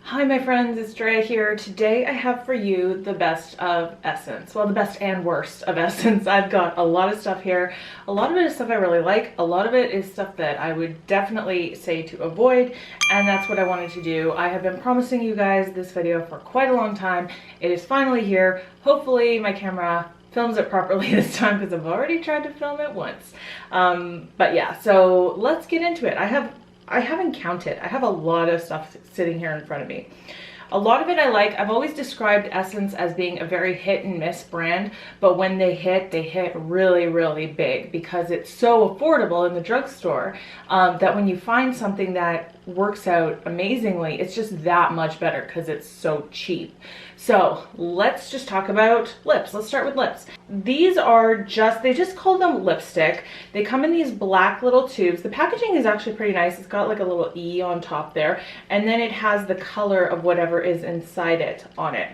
Hi my friends, it's Drea here. Today I have for you the best of Essence. Well, the best and worst of Essence. I've got a lot of stuff here. A lot of it is stuff I really like. A lot of it is stuff that I would definitely say to avoid, and that's what I wanted to do. I have been promising you guys this video for quite a long time. It is finally here. Hopefully my camera films it properly this time because I've already tried to film it once. But yeah, so let's get into it. I haven't counted. I have a lot of stuff sitting here in front of me. A lot of it I like. I've always described Essence as being a very hit and miss brand, but when they hit really, really big because it's so affordable in the drugstore that when you find something that works out amazingly, it's just that much better because it's so cheap. So let's just talk about lips. Let's start with lips. These are they just call them lipstick. They come in these black little tubes. The packaging is actually pretty nice. It's got like a little E on top there, and then it has the color of whatever is inside it on it.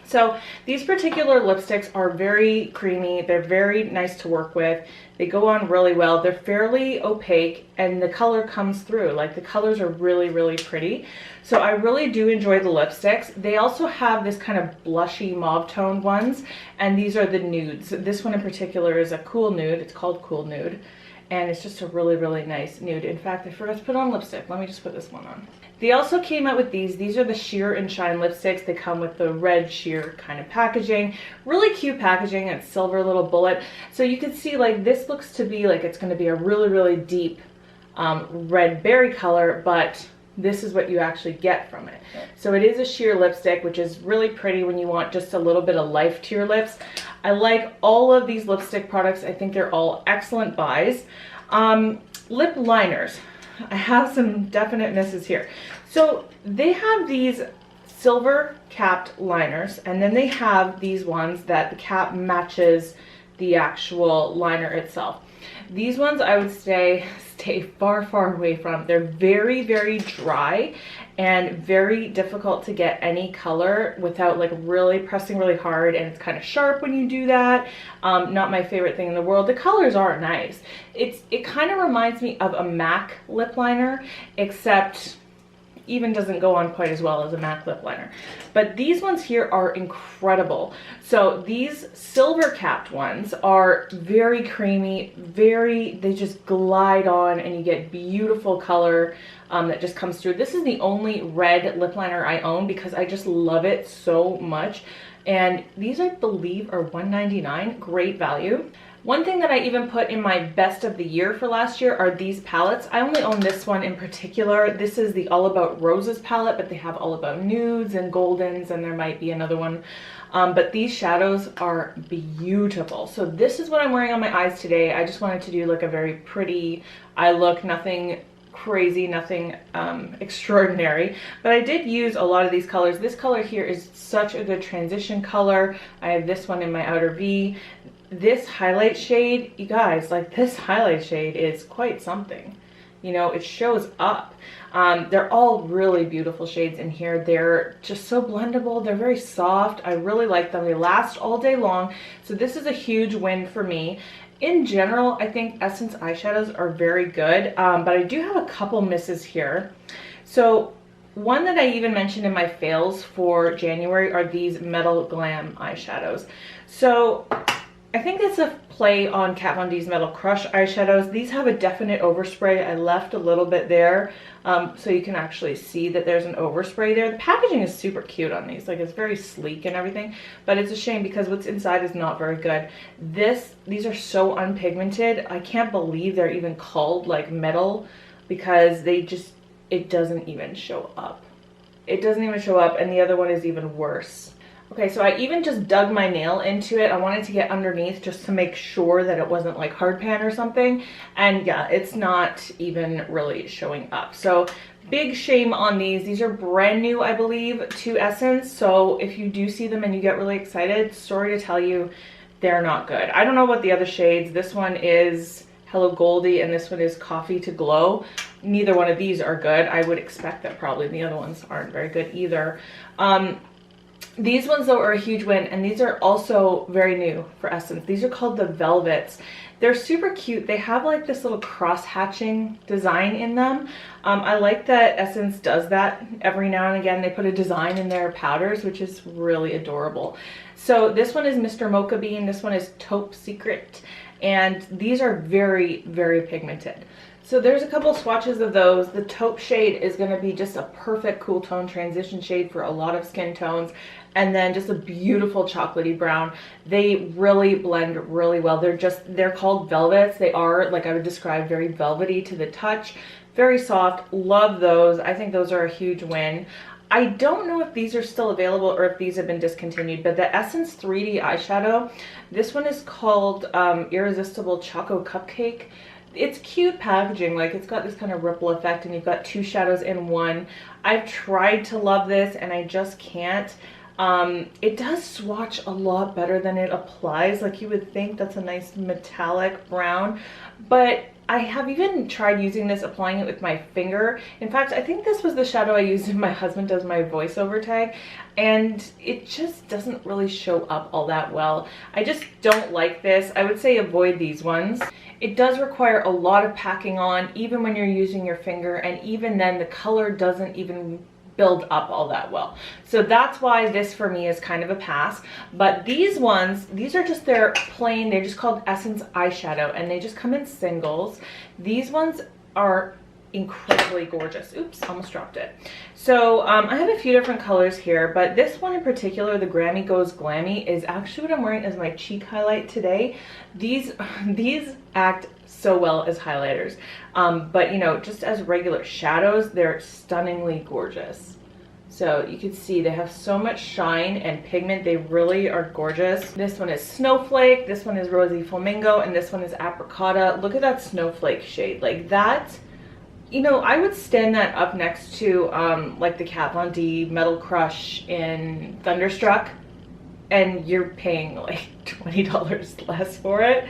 So these particular lipsticks are very creamy. They're very nice to work with. They go on really well. They're fairly opaque and the color comes through. Like the colors are really, really pretty. So I really do enjoy the lipsticks. They also have this kind of blushy mauve toned ones, and these are the nudes. This one in particular is a cool nude. It's called Cool Nude. And it's just a really, really nice nude. In fact, I forgot to put on lipstick. Let me just put this one on. They also came out with these. These are the Sheer and Shine lipsticks. They come with the red sheer kind of packaging. Really cute packaging. It's silver little bullet. So you can see like this looks to be like it's going to be a really, really deep red berry color, but this is what you actually get from it. So it is a sheer lipstick, which is really pretty when you want just a little bit of life to your lips. I like all of these lipstick products. I think they're all excellent buys. Lip liners. I have some definite misses here. So they have these silver capped liners, and then they have these ones that the cap matches the actual liner itself. These ones I would stay far, far away from. They're very, very dry and very difficult to get any color without like really pressing really hard, and it's kind of sharp when you do that. Not my favorite thing in the world. The colors are nice. It kind of reminds me of a MAC lip liner, except even doesn't go on quite as well as a MAC lip liner. But these ones here are incredible. So these silver capped ones are very creamy, they just glide on, and you get beautiful color that just comes through. This is the only red lip liner I own because I just love it so much. And these I believe are $1.99, great value. One thing that I even put in my best of the year for last year are these palettes. I only own this one in particular. This is the All About Roses palette, but they have All About Nudes and Goldens, and there might be another one. But these shadows are beautiful. So this is what I'm wearing on my eyes today. I just wanted to do like a very pretty eye look, nothing crazy, nothing extraordinary, but I did use a lot of these colors. This color here is such a good transition color. I have this one in my outer V. This highlight shade, you guys, like this highlight shade is quite something. You know, it shows up. They're all really beautiful shades in here. They're just so blendable. They're very soft. I really like them. They last all day long. So this is a huge win for me. In general, I think Essence eyeshadows are very good, but I do have a couple misses here. So one that I even mentioned in my fails for January are these Metal Glam eyeshadows. So I think it's a play on Kat Von D's Metal Crush eyeshadows. These have a definite overspray. I left a little bit there so you can actually see that there's an overspray there. The packaging is super cute on these. Like, it's very sleek and everything, but it's a shame because what's inside is not very good. These are so unpigmented. I can't believe they're even called like metal because it doesn't even show up. It doesn't even show up, and the other one is even worse. Okay, so I even just dug my nail into it. I wanted to get underneath just to make sure that it wasn't like hard pan or something. And yeah, it's not even really showing up. So big shame on these. These are brand new, I believe, to Essence. So if you do see them and you get really excited, sorry to tell you, they're not good. I don't know what the other shades. This one is Hello Goldie and this one is Coffee to Glow. Neither one of these are good. I would expect that probably the other ones aren't very good either. These ones though are a huge win, and these are also very new for Essence. These are called the Velvets. They're super cute. They have like this little cross-hatching design in them. I like that Essence does that every now and again. They put a design in their powders, which is really adorable. So this one is Mr. Mocha Bean. This one is Taupe Secret. And these are very, very pigmented. So there's a couple swatches of those. The taupe shade is going to be just a perfect cool tone transition shade for a lot of skin tones. And then just a beautiful chocolatey brown. They really blend really well. They're called velvets. They are, like I would describe, very velvety to the touch. Very soft. Love those. I think those are a huge win. I don't know if these are still available or if these have been discontinued, but the Essence 3D eyeshadow, this one is called Irresistible Choco Cupcake. It's cute packaging, like it's got this kind of ripple effect and you've got two shadows in one. I've tried to love this and I just can't. It does swatch a lot better than it applies. Like you would think that's a nice metallic brown, but I have even tried using this, applying it with my finger. In fact, I think this was the shadow I used when my husband does my voiceover tag, and it just doesn't really show up all that well. I just don't like this. I would say avoid these ones. It does require a lot of packing on, even when you're using your finger, and even then the color doesn't even build up all that well. So that's why this for me is kind of a pass. But these ones, these are just their plain, they're just called Essence eyeshadow and they just come in singles. These ones are incredibly gorgeous. Oops, almost dropped it. So I have a few different colors here, but this one in particular, the Grammy Goes Glammy, is actually what I'm wearing as my cheek highlight today. These act so well as highlighters, but you know, just as regular shadows, they're stunningly gorgeous. So you can see they have so much shine and pigment. They really are gorgeous. This one is Snowflake, this one is Rosy Flamingo, and this one is Apricota. Look at that snowflake shade. Like that, you know, I would stand that up next to like the Kat Von D Metal Crush in Thunderstruck, and you're paying like $20 less for it.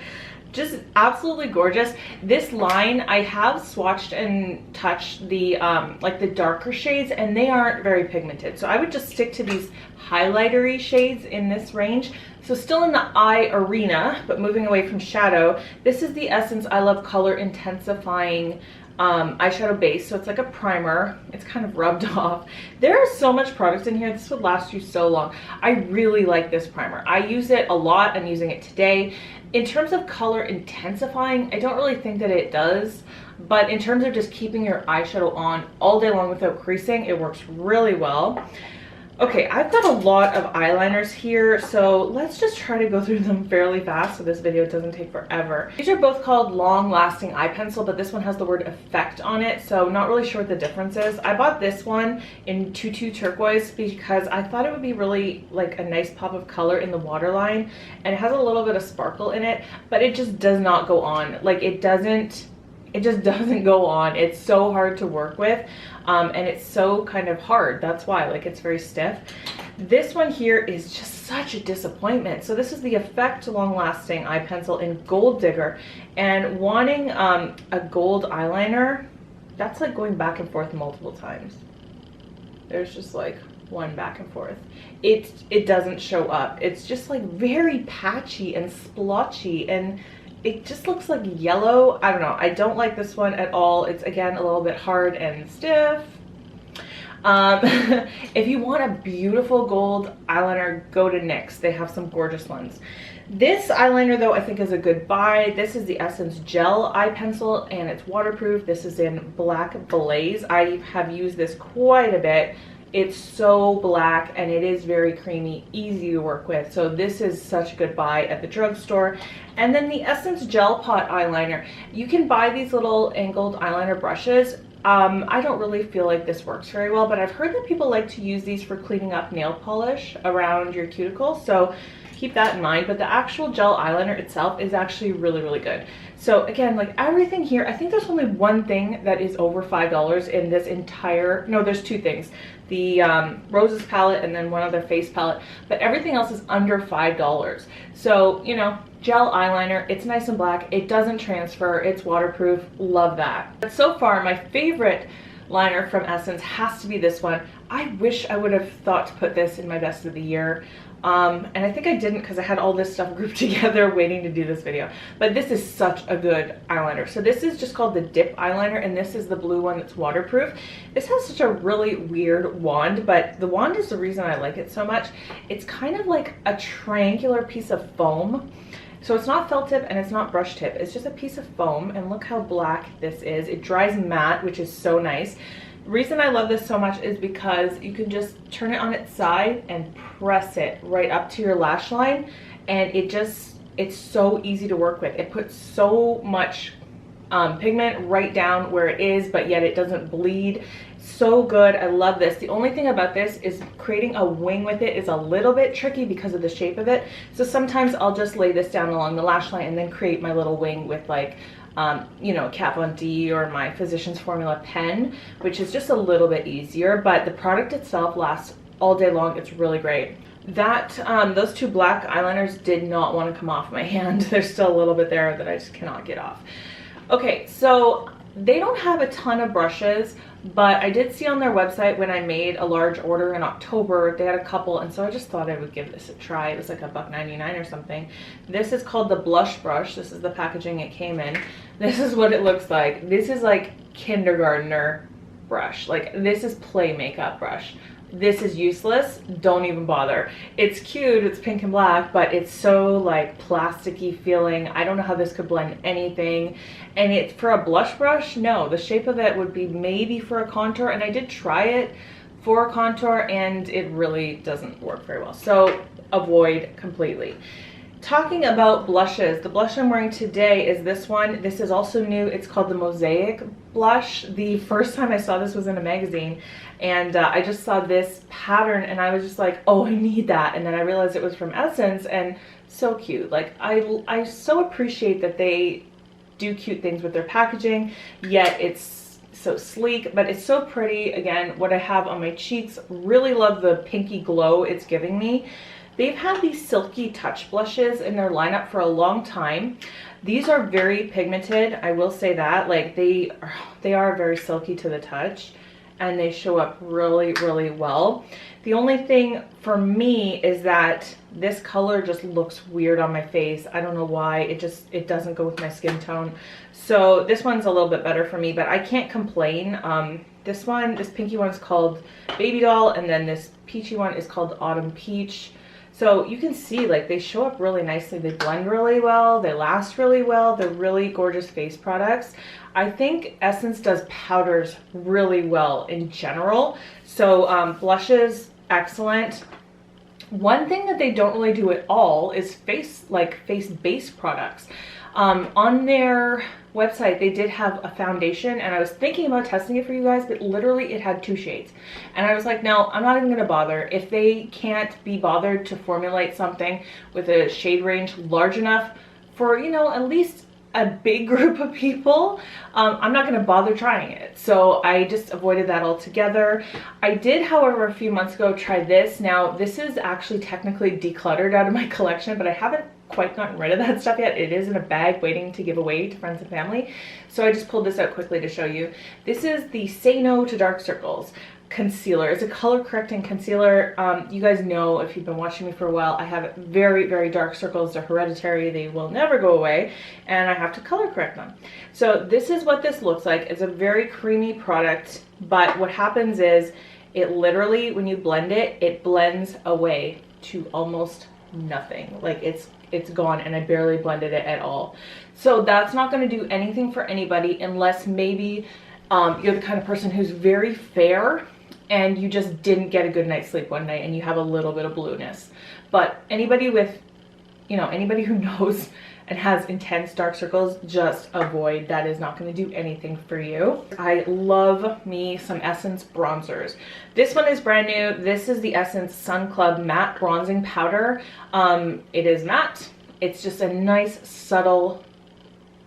Just absolutely gorgeous. This line, I have swatched and touched the like the darker shades, and they aren't very pigmented. So I would just stick to these highlightery shades in this range. So still in the eye arena, but moving away from shadow, this is the Essence I Love Color Intensifying eyeshadow base. So it's like a primer. It's kind of rubbed off. There is so much product in here. This would last you so long. I really like this primer. I use it a lot. I'm using it today. In terms of color intensifying, I don't really think that it does, but in terms of just keeping your eyeshadow on all day long without creasing, it works really well. Okay, I've got a lot of eyeliners here, so let's just try to go through them fairly fast so this video doesn't take forever. These are both called Long Lasting Eye Pencil, but this one has the word effect on it, so not really sure what the difference is. I bought this one in Tutu Turquoise because I thought it would be really like a nice pop of color in the waterline, and it has a little bit of sparkle in it, but it just does not go on. Like it just doesn't go on. It's so hard to work with, and it's so kind of hard. That's why, like, it's very stiff. This one here is just such a disappointment. So this is the Effect Long Lasting Eye Pencil in Gold Digger, and wanting a gold eyeliner, that's like going back and forth multiple times. There's just like one back and forth. It doesn't show up. It's just like very patchy and splotchy, and it just looks like yellow. I don't know. I don't like this one at all. It's, again, a little bit hard and stiff. If you want a beautiful gold eyeliner, go to NYX. They have some gorgeous ones. This eyeliner, though, I think is a good buy. This is the Essence Gel Eye Pencil, and it's waterproof. This is in Black Blaze. I have used this quite a bit. It's so black and it is very creamy, easy to work with. So this is such a good buy at the drugstore. And then the Essence Gel Pot Eyeliner. You can buy these little angled eyeliner brushes. I don't really feel like this works very well, but I've heard that people like to use these for cleaning up nail polish around your cuticles. So keep that in mind. But the actual gel eyeliner itself is actually really, really good. So again, like everything here, I think there's only one thing that is over $5 in this entire, no, there's two things. The Roses palette and then one other face palette, but everything else is under $5. So, you know, gel eyeliner, it's nice and black, it doesn't transfer, it's waterproof, love that. But so far, my favorite liner from Essence has to be this one. I wish I would have thought to put this in my best of the year. And I think I didn't because I had all this stuff grouped together waiting to do this video. But this is such a good eyeliner. So this is just called the Dip Eyeliner, and this is the blue one that's waterproof. This has such a really weird wand, but the wand is the reason I like it so much. It's kind of like a triangular piece of foam. So it's not felt tip and it's not brush tip. It's just a piece of foam, and look how black this is. It dries matte, which is so nice. The reason I love this so much is because you can just turn it on its side and press it right up to your lash line, and it's so easy to work with. It puts so much pigment right down where it is, but yet it doesn't bleed. So good. I love this. The only thing about this is creating a wing with it is a little bit tricky because of the shape of it. So sometimes I'll just lay this down along the lash line and then create my little wing with like you know, Kat Von D or my Physicians Formula pen, which is just a little bit easier, but the product itself lasts all day long. It's really great. That those two black eyeliners did not want to come off my hand. There's still a little bit there that I just cannot get off. Okay, so they don't have a ton of brushes, but I did see on their website when I made a large order in October, they had a couple, and so I just thought I would give this a try. It was like $1.99 or something. This is called the Blush Brush. This is the packaging it came in. This is what it looks like. This is like kindergartner brush. Like, this is play makeup brush. This is useless. Don't even bother. It's cute, it's pink and black, but it's so like plasticky feeling. I don't know how this could blend anything. And it's for a blush brush, no, the shape of it would be maybe for a contour, and I did try it for a contour and it really doesn't work very well. So avoid completely. Talking about blushes, the blush I'm wearing today is this one. This is also new. It's called the Mosaic blush. The first time I saw this was in a magazine, and I just saw this pattern and I was just like, oh, I need that. And then I realized it was from Essence, and so cute. Like, I so appreciate that they do cute things with their packaging, yet it's so sleek, but it's so pretty. Again, what I have on my cheeks, really love the pinky glow it's giving me. They've had these silky touch blushes in their lineup for a long time. These are very pigmented, I will say that. Like, they are very silky to the touch, and they show up really, really well. The only thing for me is that this color just looks weird on my face. I don't know why. It doesn't go with my skin tone. So this one's a little bit better for me, but I can't complain. This pinky one's called Baby Doll, and then this peachy one is called Autumn Peach. So you can see, like, they show up really nicely. They blend really well. They last really well. They're really gorgeous face products. I think Essence does powders really well in general. So blushes, excellent. One thing that they don't really do at all is face base products. On their website, they did have a foundation, and I was thinking about testing it for you guys, but literally it had 2 shades. And I was like, no, I'm not even gonna bother. If they can't be bothered to formulate something with a shade range large enough for, you know, at least a big group of people, I'm not gonna bother trying it. So I just avoided that altogether. I did, however, a few months ago try this. Now, this is actually technically decluttered out of my collection, but I haven't quite gotten rid of that stuff yet. It is in a bag waiting to give away to friends and family. So I just pulled this out quickly to show you. This is the Say No to Dark Circles concealer. It's a color correcting concealer. You guys know, if you've been watching me for a while, I have very, very dark circles. They're hereditary. They will never go away, and I have to color correct them. So this is what this looks like. It's a very creamy product, but what happens is it literally, when you blend it, it blends away to almost nothing. Like, it's gone, and I barely blended it at all. So that's not going to do anything for anybody unless maybe you're the kind of person who's very fair and you just didn't get a good night's sleep one night and you have a little bit of blueness. But anybody with, you know, anybody who knows and has intense dark circles, just avoid. That is not going to do anything for you. I love me some Essence bronzers. This one is brand new. This is the Essence Sun Club Matte Bronzing Powder. It is matte. It's just a nice, subtle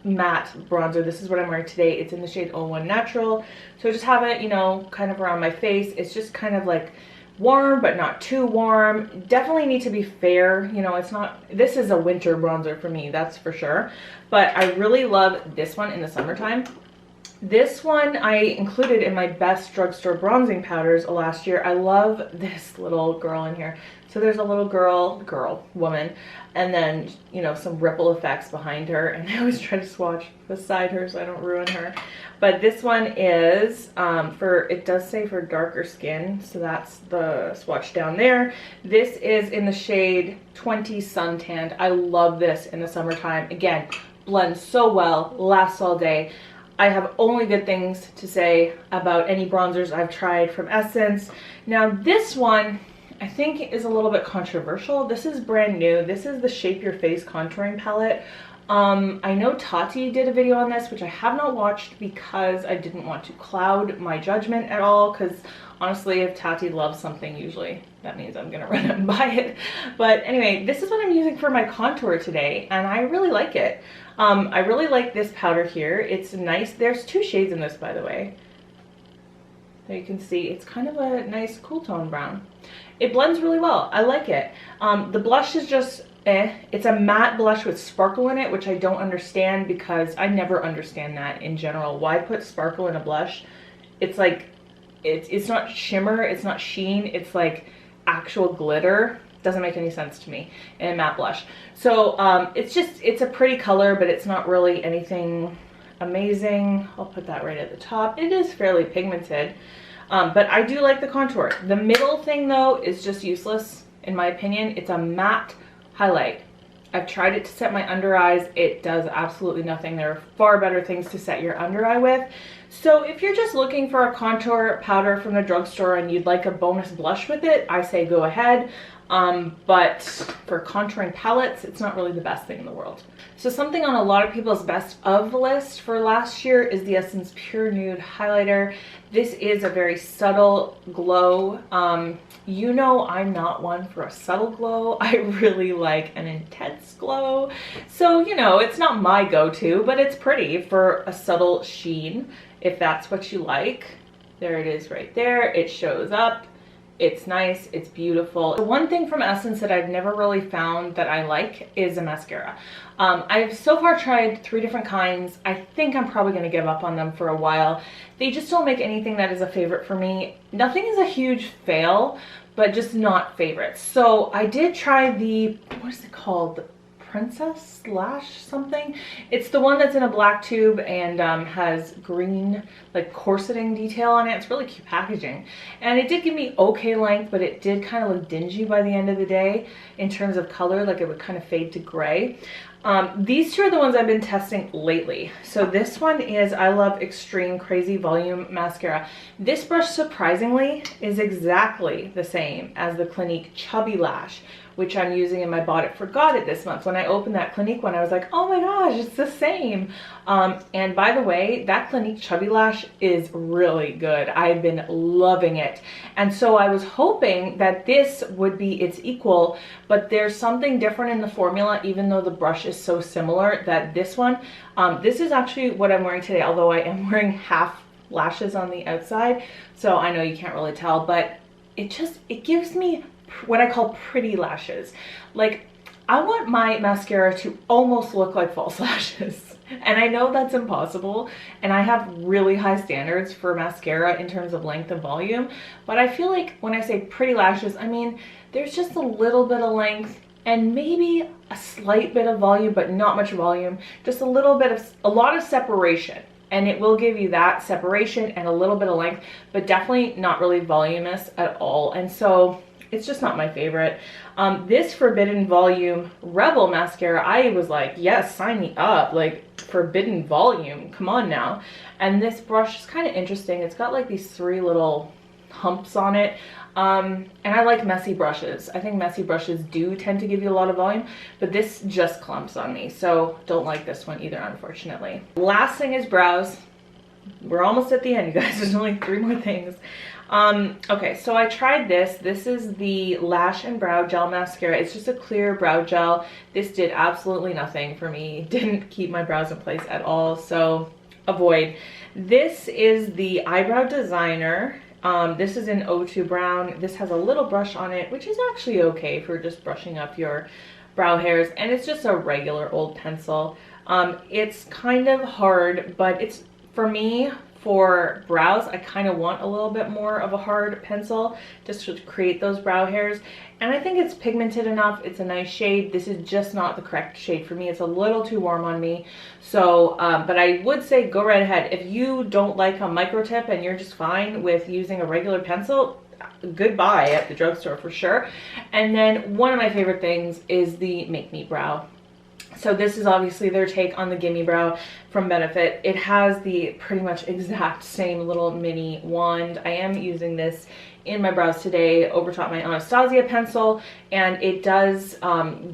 matte bronzer. This is what I'm wearing today. It's in the shade 01 Natural. So I just have it, you know, kind of around my face. It's just kind of like warm, but not too warm. Definitely need to be fair. You know, it's not, this is a winter bronzer for me, that's for sure. But I really love this one in the summertime. This one I included in my best drugstore bronzing powders last year. I love this little girl in here. So there's a little woman, and then, you know, some ripple effects behind her. And I always try to swatch beside her so I don't ruin her. But this one is it does say for darker skin. So that's the swatch down there. This is in the shade 20 Suntanned. I love this in the summertime. Again, blends so well, lasts all day. I have only good things to say about any bronzers I've tried from Essence. Now this one I think is a little bit controversial. This is brand new. This is the Shape Your Face contouring palette. I know Tati did a video on this, which I have not watched because I didn't want to cloud my judgment at all, because honestly, if Tati loves something, usually that means I'm gonna run out and buy it. But anyway, this is what I'm using for my contour today, and I really like it. I really like this powder here. It's nice. There's 2 shades in this, by the way. There you can see it's kind of a nice cool tone brown. It blends really well. I like it. The blush is just It's a matte blush with sparkle in it, which I don't understand, because I never understand that in general. Why put sparkle in a blush? It's like, it's not shimmer, it's not sheen, it's like actual glitter. Doesn't make any sense to me in a matte blush. So it's a pretty color, but it's not really anything amazing. I'll put that right at the top. It is fairly pigmented, but I do like the contour. The middle thing though is just useless in my opinion. It's a matte highlight. I've tried it to set my under eyes. It does absolutely nothing. There are far better things to set your under eye with. So if you're just looking for a contour powder from the drugstore and you'd like a bonus blush with it, I say go ahead. But for contouring palettes, it's not really the best thing in the world. So something on a lot of people's best of list for last year is the Essence Pure Nude Highlighter. This is a very subtle glow. You know I'm not one for a subtle glow. I really like an intense glow. So, you know, it's not my go-to, but it's pretty for a subtle sheen, if that's what you like. There it is right there. It shows up. It's nice, it's beautiful. The one thing from Essence that I've never really found that I like is a mascara. I've so far tried 3 different kinds. I think I'm probably gonna give up on them for a while. They just don't make anything that is a favorite for me. Nothing is a huge fail, but just not favorites. So I did try the, what is it called? Princess Lash something. It's the one that's in a black tube and has green like corseting detail on it. It's really cute packaging, and it did give me okay length, but it did kind of look dingy by the end of the day in terms of color. Like it would kind of fade to gray. These 2 are the ones I've been testing lately. So this one is I Love Extreme Crazy Volume Mascara. This brush surprisingly is exactly the same as the Clinique Chubby Lash, which I'm using in my Bought It Forgot It this month. When I opened that Clinique one, I was like, oh my gosh, it's the same. And by the way, that Clinique Chubby Lash is really good. I've been loving it. And so I was hoping that this would be its equal, but there's something different in the formula, even though the brush is so similar, that this one, this is actually what I'm wearing today, although I am wearing half lashes on the outside. So I know you can't really tell, but it gives me what I call pretty lashes. Like, I want my mascara to almost look like false lashes. And I know that's impossible, and I have really high standards for mascara in terms of length and volume, but I feel like when I say pretty lashes, I mean there's just a little bit of length and maybe a slight bit of volume, but not much volume, just a lot of separation. And it will give you that separation and a little bit of length, but definitely not really voluminous at all. And so it's just not my favorite. This Forbidden Volume Rebel mascara, I was like, yes, sign me up. Like, forbidden volume, come on now. And this brush is kind of interesting. It's got like these 3 little humps on it. And I like messy brushes. I think messy brushes do tend to give you a lot of volume, but this just clumps on me. So don't like this one either, unfortunately. Last thing is brows. We're almost at the end, you guys. There's only 3 more things. Okay, so I tried this. This is the Lash and Brow Gel Mascara. It's just a clear brow gel. This did absolutely nothing for me. Didn't keep my brows in place at all, so avoid. This is the Eyebrow Designer. This is in O2 Brown. This has a little brush on it, which is actually okay for just brushing up your brow hairs, and it's just a regular old pencil. It's kind of hard, but it's For me, for brows, I kind of want a little bit more of a hard pencil just to create those brow hairs. And I think it's pigmented enough. It's a nice shade. This is just not the correct shade for me. It's a little too warm on me. So, but I would say go right ahead. If you don't like a micro tip and you're just fine with using a regular pencil, goodbye at the drugstore for sure. And then one of my favorite things is the Make Me Brow. So this is obviously their take on the Gimme Brow from Benefit. It has the pretty much exact same little mini wand. I am using this in my brows today over top my Anastasia pencil, and it does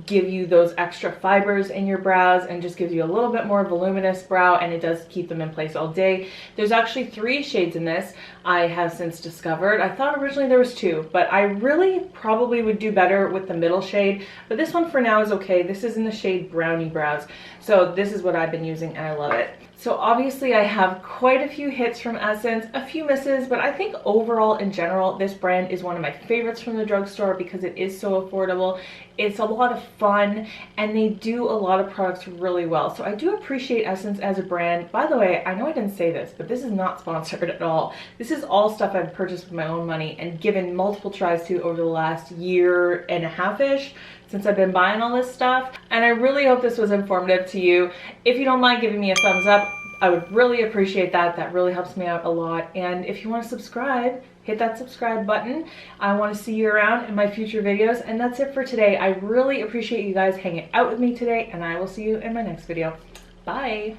give you those extra fibers in your brows and just gives you a little bit more voluminous brow, and it does keep them in place all day. There's actually 3 shades in this, I have since discovered. I thought originally there was 2, but I really probably would do better with the middle shade, but this one for now is okay. This is in the shade Brownie Brows, so this is what I've been using and I love it. So obviously I have quite a few hits from Essence, a few misses, but I think overall in general, this brand is one of my favorites from the drugstore because it is so affordable. It's a lot of fun and they do a lot of products really well. So I do appreciate Essence as a brand. By the way, I know I didn't say this, but this is not sponsored at all. This is all stuff I've purchased with my own money and given multiple tries to over the last year and a half-ish since I've been buying all this stuff. And I really hope this was informative to you. If you don't mind giving me a thumbs up, I would really appreciate that. That really helps me out a lot. And if you want to subscribe, hit that subscribe button. I want to see you around in my future videos. And that's it for today. I really appreciate you guys hanging out with me today, and I will see you in my next video. Bye.